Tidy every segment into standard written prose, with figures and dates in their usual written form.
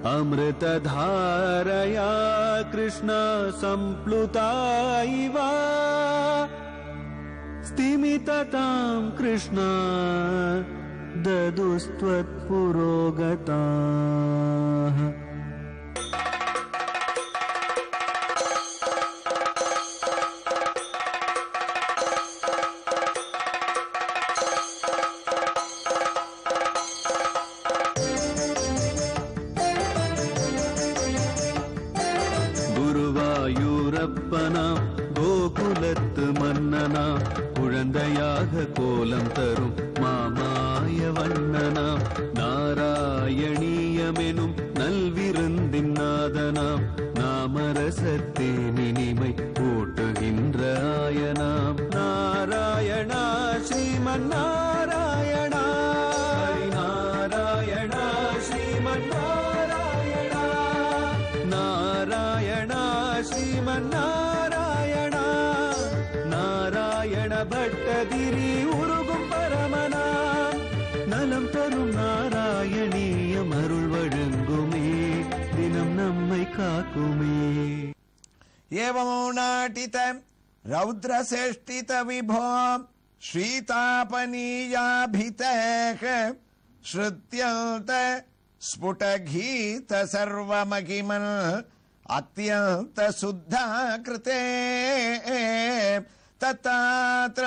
अमृतधारया कृष्ण संप्लुता इव स्तिमिततां कृष्ण ददुस्त्वत्पुरोगताः। குருவாயூரப்பனா கோகுலத்து மன்னனா குழந்தையாக கோலம் தரும் மாமாய வண்ணனாம் நாராயணீயமெனும் நல்விருந்தின் நாதனாம் நாமரசத்தேன் இனிமை கூட்டுகின்ற ஆயனாம் நாராயணா ஸ்ரீமன் நாராயணா நாராயணா ஸ்ரீமன் நாராயணா நாராயணா ஸ்ரீமன் நாராயணா நாராயண பட்டதிரி உருகும் பரமனா நலம் தரும் நாராயணீயம் அருள் வழங்குமே தினம் நம்மை காக்குமே. ஏவமௌநாட்டித ரௌத்ரசேஷ்டித விபோ ஸ்ரீதாபனீயாபிதேக ஸ்ருத்யந்த ஸ்புடகீத சர்வமகிமன் அத்யந்த சுத்தா கிருதே தத்தாத்ர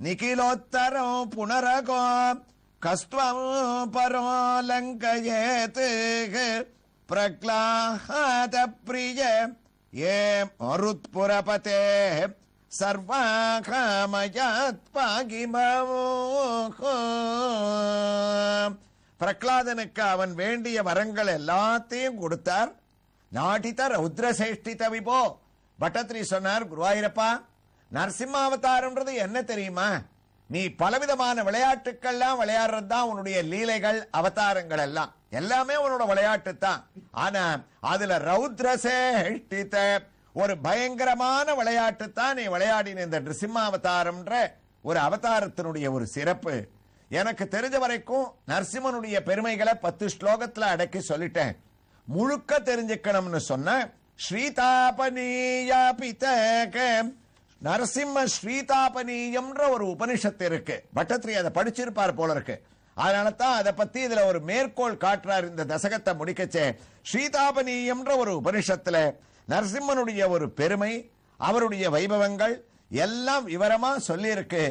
நிகிலோத்தரோ புனரகோ கஸ்த்வம் பரோலங்கயேத் பிரக்லாத பிரிய ஏ மருத்புரபதே சர்வாகாமயாத் பாகிமோ. பிரக்லாதனுக்கு அவன் வேண்டிய வரங்கள் எல்லாத்தையும் கொடுத்தார். நாட்டித ரௌத்ரசேஷ்டித விபோ. பட்டத்திரி சொன்னார், குருவாயூரப்பா, நரசிம்மாவதாரம்ன்றது என்ன தெரியுமா? நீ பலவிதமான விளையாட்டுக்கள்லாம் விளையாடுறது தான் உன்னுடைய லீலைகள், அவதாரங்கள் எல்லாம் எல்லாமே உன்னோட விளையாட்டு தான். ஆனா அதுல ரௌத்ரசேஷ்டித ஒரு பயங்கரமான விளையாட்டு தான் நீ விளையாடின இந்த நரசிம்மாவதாரம்ன்ற ஒரு அவதாரத்தினுடைய ஒரு சிறப்பு. எனக்கு தெரிஞ்ச வரைக்கும் நரசிம்மனுடைய பெருமைகளை 10 ஸ்லோகத்துல அடக்கி சொல்லிட்டேன். முழுக்க தெரிஞ்சுக்கணும்னு சொன்ன ஸ்ரீதாபனீயாபிதேக நரசிம்ம ஸ்ரீதாபனீயம்ன்ற ஒரு உபனிஷத்து இருக்கு. பட்டத்திரி அதை படிச்சிருப்பார் போல இருக்கு. அதனால தான் அதை பத்தி இதுல ஒரு மேற்கோள் காட்டுறார். இந்த தசகத்தை முடிக்கச்சே ஸ்ரீதாபனீயம்ன்ற ஒரு உபனிஷத்துல நரசிம்மனுடைய ஒரு பெருமை, அவருடைய வைபவங்கள் எல்லாம் விவரமா சொல்லி இருக்கு.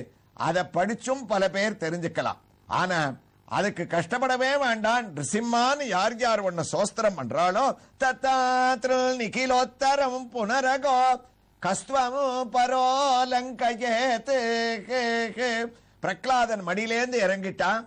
அதை படிச்சும் பல பேர் தெரிஞ்சுக்கலாம். ஆனா அதுக்கு கஷ்டப்படவே வேண்டாம். நிருசிம்மான்னு யார் யார் ஒன்னு சோஸ்திரம் பண்றாளோ தத்தாத்ரு நிகிலோத்தரம் புனரகோ கஸ்துவம் பரோலங்கயேத். பிரக்லாதன் மடியிலேந்து இறங்கிட்டான்.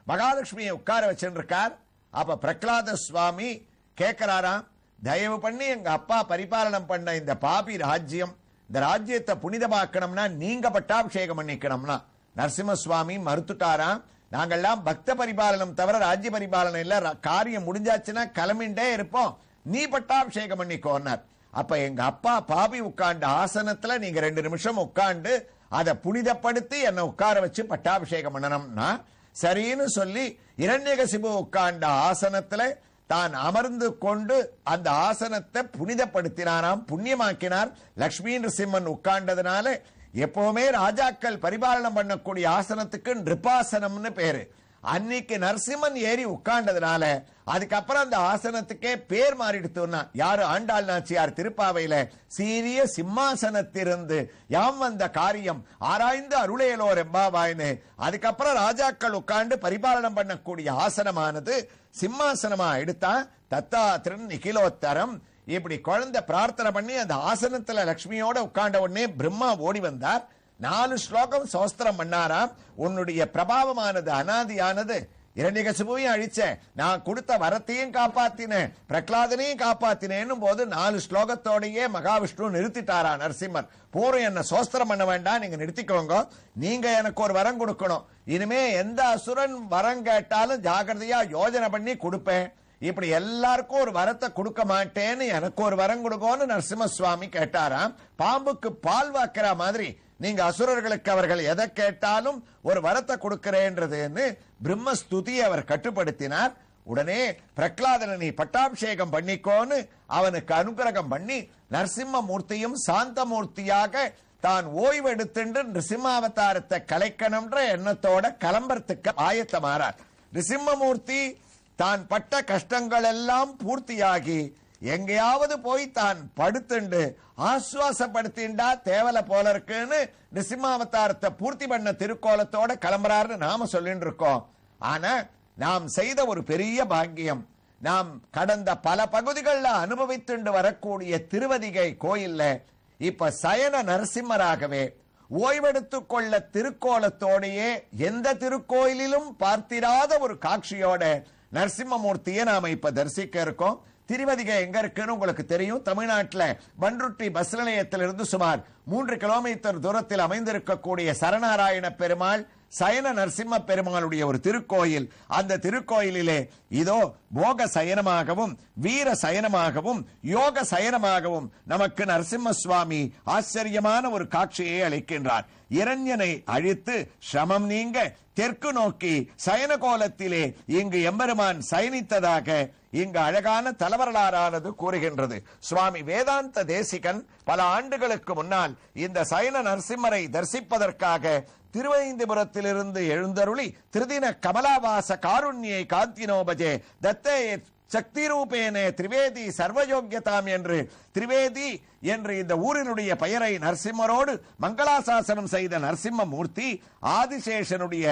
மகாலட்சுமியை உட்கார வச்சிருக்கார். அப்ப பிரக்லாத சுவாமி கேட்கிறாராம், தயவு பண்ணி எங்க அப்பா பரிபாலனம் பண்ண இந்த பாபி ராஜ்யம், இந்த ராஜ்யத்தை புனிதமாக்கணும்னா நீங்க பட்டாபிஷேகம் பண்ணிக்கணும்னா. நரசிம்ம சுவாமி மறுத்துட்டாராம். நாங்கெல்லாம் பக்த பரிபாலனம் தவிர ராஜ்ய பரிபாலனம் இல்ல, காரியம் முடிஞ்சாச்சுன்னா கிளம்பிண்டே இருப்போம், நீ பட்டாபிஷேகம் பண்ணிக்கோன்னார். அப்ப எங்க அப்பா பாபி உட்கார்ந்த ஆசனத்துல நீங்க 2 நிமிஷம் உட்கார்ந்து அதை புனிதப்படுத்தி என்ன உட்கார வச்சு பட்டாபிஷேகம் பண்ணணும்னா சரின்னு சொல்லி இரண்யகசிபு உட்கார்ந்த ஆசனத்துல தான் அமர்ந்து கொண்டு அந்த ஆசனத்தை புனிதப்படுத்தினாராம், புண்ணியமாக்கினார். லட்சுமி நரசிம்மன் உட்கார்ந்ததுனால எப்பவுமே ராஜாக்கள் பரிபாலனம் பண்ணக்கூடிய ஆசனத்துக்கு நிருபாசனம்னு பேரு. அன்னைக்கு நரசிம்மன் ஏறி உட்கார்ந்ததுனால அதுக்கப்புறம் அந்த ஆசனத்துக்கே பேர் மாறிடுத்துனா. யாரு? ஆண்டாள் நாச்சியார் திருப்பாவையில சீரிய சிம்மாசனத்திலிருந்து யாம் வந்த காரியம் ஆராய்ந்து அருளையலோர் எம்பாவாய்னு. அதுக்கப்புறம் ராஜாக்கள் உட்கார்ந்து பரிபாலனம் பண்ணக்கூடிய ஆசனமானது சிம்மாசனமா எடுத்தா தத்தாத்ரன் நிகிலோத்தரம். இப்படி குழந்தை பிரார்த்தனை பண்ணி அந்த ஆசனத்துல லட்சுமியோட உட்கார்ந்த உடனே பிரம்மா ஓடி வந்தார். 4 ஸ்லோகம் சோஸ்திரம் பண்ணாராம். உன்னுடைய பிரபாவமானது அனாதியானது, இரண்யகசிபுவையும் அழிச்சேன், நான் கொடுத்த வரத்தையும் காப்பாத்தினேன், பிரகலாதனையும் காப்பாத்தினேன்னு போது 4 ஸ்லோகத்தோடையே மகாவிஷ்ணு நிறுத்திட்டாரா நரசிம்மர். போரும் என்ன சோஸ்திரம் பண்ண வேண்டாம், நீங்க நிறுத்திக்கோங்க, நீங்க எனக்கு ஒரு வரம் கொடுக்கணும், இனிமே எந்த அசுரன் வரம் கேட்டாலும் ஜாகிரதையா யோஜனை பண்ணி கொடுப்பேன், இப்படி எல்லாருக்கும் ஒரு வரத்தை கொடுக்க மாட்டேன்னு எனக்கு ஒரு வரம் கொடுக்கோன்னு நரசிம்ம சுவாமி கேட்டாராம். பாம்புக்கு பால் வாக்குற மாதிரி நீங்க அசுரர்களுக்கு அவர்கள் எதை கேட்டாலும் ஒரு வரத்தை கொடுக்கிறேன்றதுன்னு பிரம்மஸ்துதி அவர் கட்டுப்படுத்தினார். உடனே பிரகலாதனை நீ பட்டாபிஷேகம் பண்ணிக்கோன்னு அவனுக்கு அனுகிரகம் பண்ணி நரசிம்மமூர்த்தியும் சாந்தமூர்த்தியாக தான் ஓய்வு எடுத்துட்டு நிருசிம்மாவதாரத்தை கலைக்கணும்ன்ற எண்ணத்தோட கிளம்புறதுக்கு ஆயத்தமாறார். நிருசிம்மமூர்த்தி தான் பட்ட கஷ்டங்கள் எல்லாம் பூர்த்தியாகி எங்கேயாவது போய் தான் படுத்துண்டு ஆசுவாசப்படுத்திண்டா தேவலை போல இருக்குன்னு நிருசிம்மாவதாரத்தை பூர்த்தி பண்ண திருக்கோலத்தோட கிளம்புறாருன்னு நாம சொல்லிட்டு இருக்கோம். ஆனா நாம் செய்த ஒரு பெரிய பாக்கியம், நாம் கடந்த பல பகுதிகளில் அனுபவித்துண்டு வரக்கூடிய திருவதிகை கோயில்ல இப்ப சயன நரசிம்மராகவே ஓய்வெடுத்துக் கொள்ள திருக்கோலத்தோடையே எந்த திருக்கோயிலிலும் பார்த்திராத ஒரு காட்சியோட நரசிம்மமூர்த்தியை நாம இப்ப தரிசிக்க இருக்கோம். திருவதிகை எங்க இருக்குன்னு உங்களுக்கு தெரியும். தமிழ்நாட்டில் பண்ருட்டி பஸ் நிலையத்திலிருந்து சுமார் 3 கிலோமீட்டர் தூரத்தில் அமைந்திருக்கக்கூடிய சரணாராயண பெருமாள் சயன நரசிம்ம பெருமாளுடைய ஒரு திருக்கோயில். அந்த திருக்கோயிலிலே இதோ போக சயனமாகவும் வீர சயனமாகவும் யோக சயனமாகவும் நமக்கு நரசிம்ம சுவாமி ஆச்சரியமான ஒரு காட்சியை அளிக்கின்றார். இரண்யனை அழித்து சிரமம் நீங்க தெற்கு நோக்கி சயன கோலத்திலே இங்கு எம்பெருமான் சயனித்ததாக இங்கு அழகான தலவரலாறானது கூறுகின்றது. சுவாமி வேதாந்த தேசிகன் பல ஆண்டுகளுக்கு முன்னால் இந்த சயன நரசிம்மரை தரிசிப்பதற்காக திருவனந்தபுரத்திலிருந்து எழுந்தருளி திருதின கமலாவாச காருண்யை காந்தினோபஜே தத்தே சக்தி ரூபேனே திரிவேதி சர்வயோக்கியதாம் என்று திரிவேதி என்று இந்த ஊரினுடைய பெயரை நரசிம்மரோடு மங்களாசாசனம் செய்த நரசிம்ம மூர்த்தி ஆதிசேஷனுடைய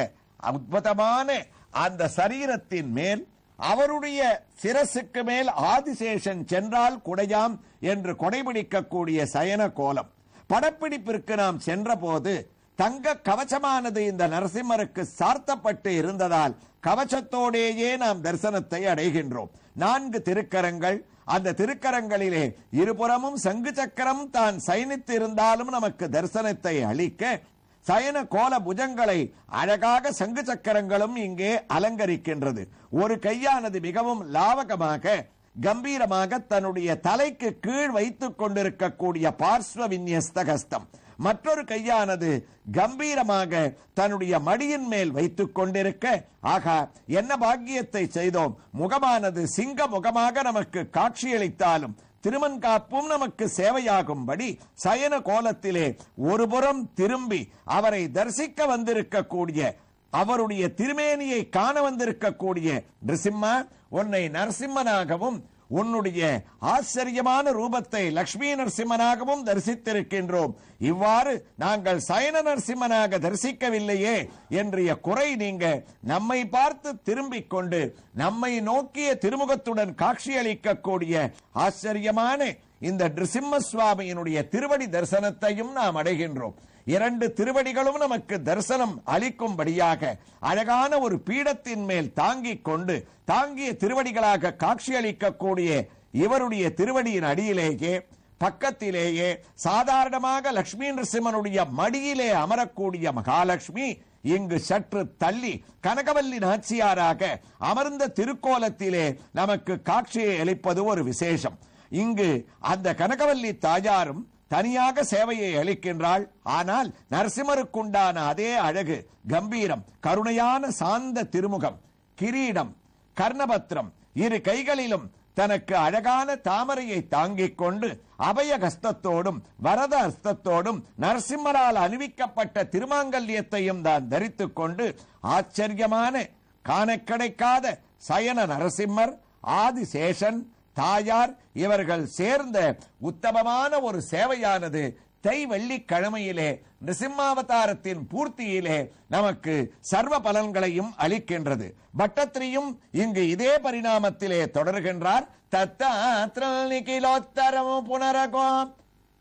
அற்புதமான அந்த சரீரத்தின் மேல் அவருடைய சிரசுக்கு மேல் ஆதிசேஷன் சென்றால் குடையாம் என்று கொடைபிடிக்கக்கூடிய சயன கோலம். படப்பிடிப்பிற்கு நாம் சென்ற போது தங்க கவசமானது இந்த நரசிம்மருக்கு சார்த்தப்பட்டு இருந்ததால் கவசத்தோடேயே நாம் தரிசனத்தை அடைகின்றோம். 4 திருக்கரங்கள், அந்த திருக்கரங்களிலே இருபுறமும் சங்கு சக்கரம் தான் சயனித்து இருந்தாலும் நமக்கு தரிசனத்தை அளிக்க சயன கோல புஜங்களை அழகாக சங்கு சக்கரங்களும் இங்கே அலங்கரிக்கின்றது. ஒரு கையானது மிகவும் லாவகமாக கம்பீரமாக தன்னுடைய தலைக்கு கீழ் வைத்துக் கொண்டிருக்கக்கூடிய பார்ஸ்வ விநியஸ்த ஹஸ்தம், மற்றொரு கையானது கம்பீரமாக தன்னுடைய மடியின் மேல் வைத்துக் கொண்டிருக்க, ஆகா என்ன பாக்கியத்தை செய்தோம். முகமானது சிங்க முகமாக நமக்கு காட்சியளித்தாலும் திருமன்காப்பும் நமக்கு சேவையாகும்படி சயன கோலத்திலே ஒருபுறம் திரும்பி அவரை தரிசிக்க வந்திருக்கக்கூடிய அவருடைய திருமேனியை காண வந்திருக்கக்கூடிய நிருசிம்மா, உன்னை நரசிம்மனாகவும் உன்னுடைய ஆச்சரியமான ரூபத்தை லட்சுமி நரசிம்மனாகவும் தரிசித்திருக்கின்றோம். இவ்வாறு நாங்கள் சயன நரசிம்மனாக தரிசிக்கவில்லையே என்ற குறை நீங்க நம்மை பார்த்து திரும்பிக் கொண்டு நம்மை நோக்கிய திருமுகத்துடன் காட்சியளிக்கக்கூடிய ஆச்சரியமான இந்த நிருசிம்ம சுவாமியினுடைய திருவடி தரிசனத்தையும் நாம் அடைகின்றோம். 2 திருவடிகளும் நமக்கு தரிசனம் அளிக்கும்படியாக அழகான ஒரு பீடத்தின் மேல் தாங்கிக் கொண்டு தாங்கிய திருவடிகளாக காட்சியளிக்கக்கூடிய இவருடைய திருவடியின் அடியிலேயே பக்கத்திலேயே சாதாரணமாக லட்சுமி நரசிம்மனுடைய மடியிலே அமரக்கூடிய மகாலட்சுமி இங்கு சற்று தள்ளி கனகவல்லி நாச்சியாராக அமர்ந்த திருக்கோலத்திலே நமக்கு காட்சியை அளிப்பது ஒரு விசேஷம். இங்கு அந்த கனகவல்லி தாயாரும் தனியாக சேவையை அளிக்கின்றாள். ஆனால் நரசிம்மருக்குண்டான அதே அழகு, கம்பீரம், கருணையான சாந்த திருமுகம், கிரீடம், கர்ணபத்திரம், 2 கைகளிலும் தனக்கு அழகான தாமரையை தாங்கிக் கொண்டு அபய ஹஸ்தத்தோடும் வரத ஹஸ்தத்தோடும் நரசிம்மரால் அணிவிக்கப்பட்ட திருமாங்கல்யத்தையும் தான் தரித்துக் கொண்டு ஆச்சரியமான காண கிடைக்காத சயன நரசிம்மர், ஆதிசேஷன், தாயார் இவர்கள் சேர்ந்த உத்தமமான ஒரு சேவையானது தை வெள்ளிக்கிழமையிலே நிருசிம்மாவதாரத்தின் பூர்த்தியிலே நமக்கு சர்வ பலன்களையும் அளிக்கின்றது. பட்டத்திரியும் இங்கு இதே பரிணாமத்திலே தொடர்கின்றார். தத்தாத்ரோத்தரம் புனரகோம்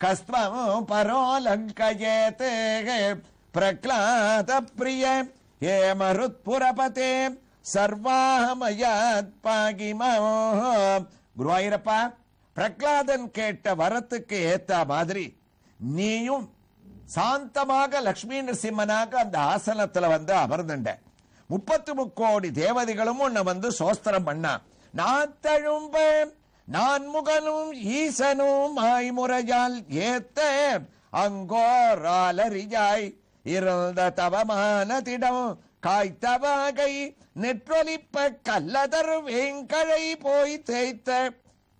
கஸ்மம் பரோலங்கயேதே பிரக்லாத பிரிய ஏ மருத்புரபதே சர்வாமயாத் பாகிமோ. குருவாயிரப்பா, பிரகலாதன் கேட்ட வரத்துக்கு ஏத்த மாதிரி நீயும் சாந்தமாக லட்சுமி நரசிம்மனாக அந்த ஆசனத்துல வந்து அமர்ந்துட்ட. 33 கோடி தேவதைகளும் உன்னை வந்து சோஸ்திரம் பண்ணா. நான் தழும்பேன் நான் முகனும் ஈசனும் ஆய்முறையால் ஏத்த அங்கோராலரியாய் இருந்த தவமான திடம் காய்த்தவாகை நெற்றொலிப்ப கல்லதர் வேங்கழை போய் தேய்த்த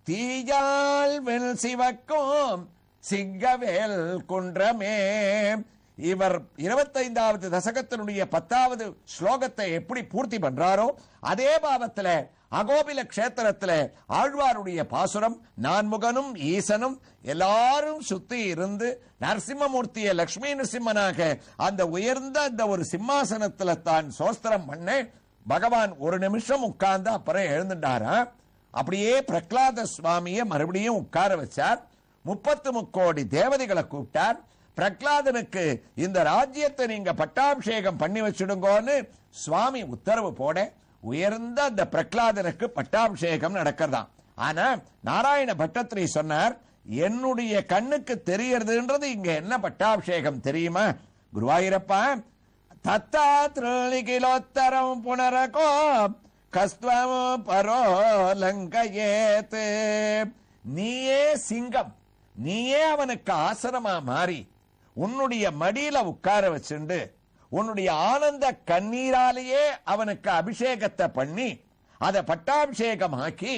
தீயால் வெல் சிவக்கும் சிங்கவேல் குன்றமே. இவர் 25வது தசகத்தினுடைய 10வது ஸ்லோகத்தை எப்படி பூர்த்தி பண்றாரோ அதே பாவத்தில் அகோபில கஷேத்திரத்தில் ஆழ்வாருடைய பாசுரம் நான்முகனும் ஈசனும் எல்லாரும் சுத்தி இருந்து நரசிம்மமூர்த்தியை லட்சுமி நரசிம்மனாக அந்த உயர்ந்த அந்த ஒரு சிம்மாசனத்துல தான் சோஸ்திரம் பண்ண பகவான் ஒரு நிமிஷம் உட்கார்ந்து அப்புறம் எழுந்துட்டாரா. அப்படியே பிரகலாத சுவாமியை மறுபடியும் உட்கார வச்சார். 33 கோடி தேவதைகளை கூப்பிட்டார். பிரகலாதனுக்கு இந்த ராஜ்யத்தை நீங்க பட்டாபிஷேகம் பண்ணி வச்சிடுங்கோன்னு சுவாமி உத்தரவு போட உயர்ந்த அந்த பிரகலாதனுக்கு பட்டாபிஷேகம் நடக்கிறதாம். ஆனா நாராயண பட்டத்திரி சொன்னார், என்னுடைய கண்ணுக்கு தெரியறதுன்றது இங்க என்ன பட்டாபிஷேகம் தெரியுமா குருவாயூரப்பா? தத்தா திருநிகிலோத்தரம் புனரகோ கஸ்துவம் பரோலங்கயேத். நீயே சிங்கம், நீயே அவனுக்கு ஆசனமா மாறி உன்னுடைய மடியில உட்கார வச்சுண்டு உன்னுடைய ஆனந்த கண்ணீராலேயே அவனுக்கு அபிஷேகத்தை பண்ணி அதை பட்டாபிஷேகம் ஆக்கி,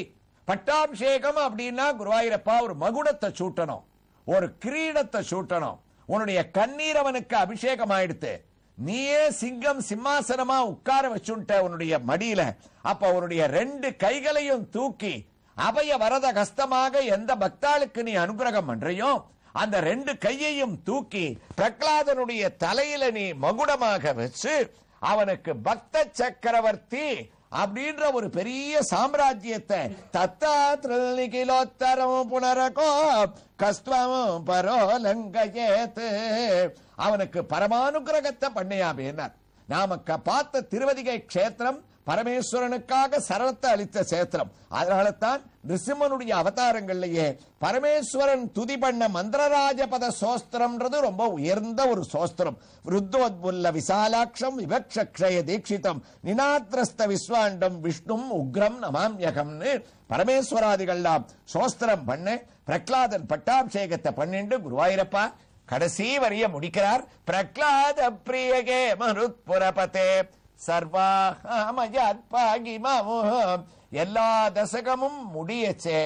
பட்டாபிஷேகம் அப்படின்னா குருவாயூரப்பா ஒரு மகுடத்தை சூட்டணும், ஒரு கிரீடத்தை சூட்டணும். உன்னுடைய கண்ணீர் அவனுக்கு அபிஷேகம் ஆயிடுத்து. நீயே சிங்கம் சிம்மாசனமா உட்கார வச்சுட்ட உன்னுடைய மடியில. அப்ப உன்னுடைய 2 கைகளையும் தூக்கி அபய வரத கஸ்தமாக எந்த பக்தாளுக்கு நீ அனுகிரகம் பண்றியோ அந்த 2 கையையும் தூக்கி பிரகலாதனுடைய தலையில நீ மகுடமாக வச்சு அவனுக்கு பக்த சக்கரவர்த்தி அப்படின்ற ஒரு பெரிய சாம்ராஜ்யத்தை தத்தா திருநிகிலோத்தரம் புனரகோ கஸ்துவம் பரோலங்கயேத் அவனுக்கு பரமானுகிரகத்தை பண்ணியாமேனார். நாம பார்த்த திருவதிகை கஷேத்திரம் பரமேஸ்வரனுக்காக சரளத்தை அளித்த சேத்திரம். அதனால தான் நிருசிம்மனுடைய அவதாரங்கள்லயே பரமேஸ்வரன் துதி பண்ண மந்திரராஜபத சோஸ்திரம்ன்றது ரொம்ப உயர்ந்த ஒரு சோஸ்திரம். ருத்தோத்புல்ல விசாலாட்சம் விவக்ஷய தீட்சிதம் நினாத்ரஸ்த விஸ்வாண்டம் விஷ்ணும் உக்ரம் நமாம்யகம்னு பரமேஸ்வராதிகள்லாம் சோஸ்திரம் பண்ண பிரகலாதன் பட்டாபிஷேகத்தை பண்ணிட்டு குருவாயூரப்பா கடைசி வரிய முடிக்கிறார். பிரகலாத பிரியகே மருத்புரபதே சர்வாமயாத்பாகிமாம். எல்லா தசகமும் முடியச்சே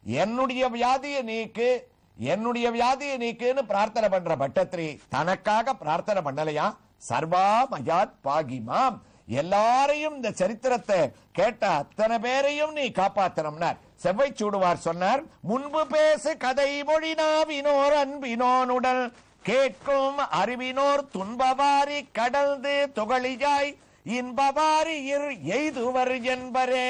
என்னுடைய வியாதியை நீக்கு, என்னுடைய வியாதியை நீக்குன்னு பிரார்த்தனை பண்ற பட்டத்திரி தனக்காக பிரார்த்தனை பண்ணலையா? சர்வாமயாத் பாகிமாம், எல்லாரையும் இந்த சரித்திரத்தை கேட்ட அத்தனை பேரையும் நீ காப்பாத்தனம்னார். செவ்வை சூடுவார் சொன்னார், முன்பு பேசு கதை மொழினாவினோர் அன்பினோனுடன் கேட்கும் அறிவினோர் துன்பவாரி கடந்து துகளியாய் இன்பவாரி எய்துவர் என்பரே.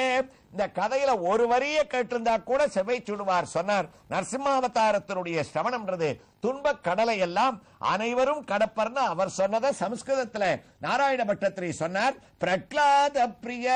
இந்த கதையில ஒரு வரிய கேட்டிருந்தா கூட செவ்வை சுடுவார் சொன்னார், நரசிம்மாவதாரத்தினுடைய சிரவணம்ன்றது துன்ப கடலை எல்லாம் அனைவரும் கடப்பர்னு அவர் சொன்னதை சமஸ்கிருதத்துல நாராயண பட்டத்திரி சொன்னார். பிரகலாத பிரிய,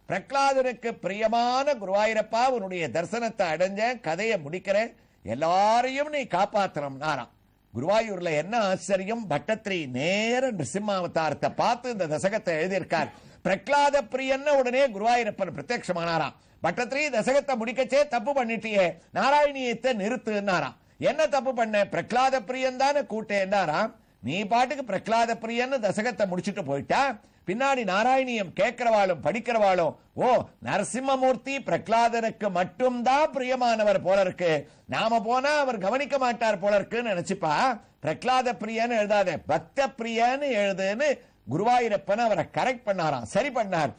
பிரகலாதனுக்கு பிரியமான குருவாயூரப்பா உன்னுடைய தரிசனத்தை அடைஞ்ச கதையை முடிக்கிறேன், எல்லாரையும் நீ காப்பாற்றணும்னாராம். குருவாயூர்ல என்ன ஆச்சரியம், பட்டத்திரி நேர நிருசிம்மாவதாரத்தை பார்த்து இந்த தசகத்தை எழுதியிருக்கார். பிரகலாத பிரியன்னு உடனே குருவாயூரப்பன் பிரத்யட்சமானாராம். பட்டத்திரி தசகத்தை முடிக்கச்சே தப்பு பண்ணிட்டியே, நாராயணியத்தை நிறுத்துனாராம். என்ன தப்பு பண்ண? பிரகலாத பிரியன் தானே கூட்டேன்னாராம். நீ பாட்டுக்கு பிரகலாத பிரியன்னு தசகத்தை முடிச்சுட்டு போயிட்டா, பின்னாடி நாராயணியம் கேட்கிறவாளும் படிக்கிறவாளும் ஓ நரசிம்மமூர்த்தி பிரகலாதனுக்கு மட்டும்தான் பிரியமானவர் போல இருக்கு, நாம போனா அவர் கவனிக்க மாட்டார் போல இருக்குன்னு நினைச்சுப்பா. பிரகலாத பிரியன்னு எழுதாத, பக்த பிரியன்னு எழுதுன்னு குருவாயூரப்பன் அவரை கரெக்ட் பண்ணாராம். சரி பண்ணார்.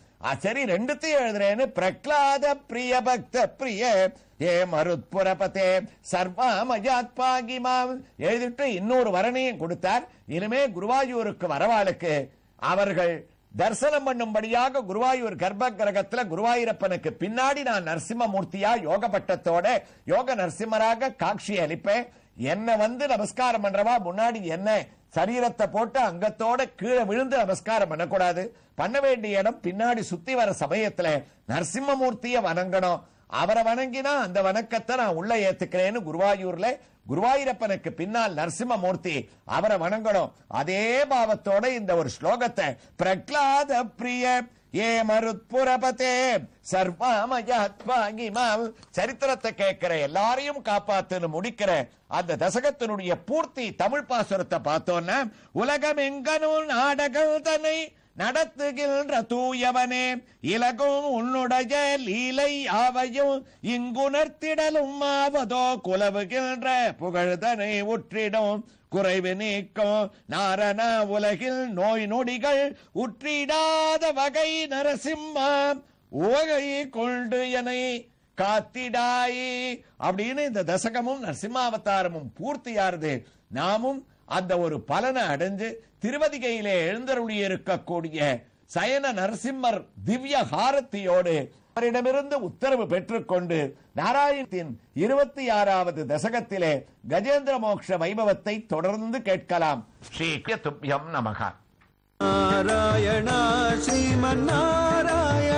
சரி ரெண்டுத்தையும் எழுதுறேன்னு பிரகலாத பிரிய பக்த பிரிய ஏ மருத்புரபதே சர்வாமயாத்பாகிமாம் எழுதிட்டு இன்னொரு வரணையும் கொடுத்தார். இனிமே குருவாயூருக்கு வரவாளுக்கு அவர்கள் தரிசனம் பண்ணும்படியாக குருவாயூர் கர்ப்ப கிரகத்துல குருவாயூரப்பனுக்கு பின்னாடி நான் நரசிம்மமூர்த்தியா யோக பட்டத்தோட யோக நரசிம்மராக காட்சி அளிப்பேன். என்ன வந்து நமஸ்காரம் பண்றவா முன்னாடி என்ன சரீரத்தை போட்டு அங்கத்தோட கீழே விழுந்து நமஸ்காரம் பண்ணக்கூடாது. பண்ண வேண்டிய இடம் பின்னாடி சுத்தி வர சமயத்துல நரசிம்மமூர்த்திய வணங்கணும். அவரை வணங்கினா அந்த வணக்கத்தை நான் உள்ள ஏத்துக்கிறேன்னு குருவாயூர்ல குருவாயூரப்பனுக்கு பின்னால் நரசிம்மமூர்த்தி அவரை வணங்கணும். அதே பாவத்தோட இந்த ஒரு ஸ்லோகத்தை பிரகலாத பிரிய ஏ மருத்புரபதே சர்வாமயாத்பாகிமாம் சரித்திரத்தை கேட்கிற எல்லாரையும் காப்பாத்துன்னு முடிக்கிற அந்த தசகத்தினுடைய பூர்த்தி தமிழ் பாசுரத்தை பார்த்தோன்னா உலகம் எங்கனும் நாடகம் தன்னை நடத்துகின்ற தூயவனே இலகும் உன்னுடைய லீலை ஆவையும் இங்குணர்த்திடலும் ஆவதோ குலவுகின்ற புகழ்தனை உற்றிடும் குறைவு நீக்கும் நாரண உலகில் நோய் நொடிகள் உற்றிடாத வகை நரசிம்மா உவகை கொண்டு எனை காத்திடாயி அப்படின்னு இந்த தசகமும் நரசிம்மாவதாரமும் பூர்த்தியாருது. நாமும் அந்த ஒரு பலனை அடைஞ்சு திருவதிகையிலே எழுந்தருளி இருக்கக்கூடிய சயன நரசிம்மர் திவ்ய ஹாரத்தியோடு அவரிடமிருந்து உத்தரவு பெற்றுக்கொண்டு நாராயணத்தின் 26வது தசகத்திலே கஜேந்திர மோட்ச வைபவத்தை தொடர்ந்து கேட்கலாம். ஸ்ரீ துப்யம் நமக. நாராயணா ஸ்ரீமன் நாராயண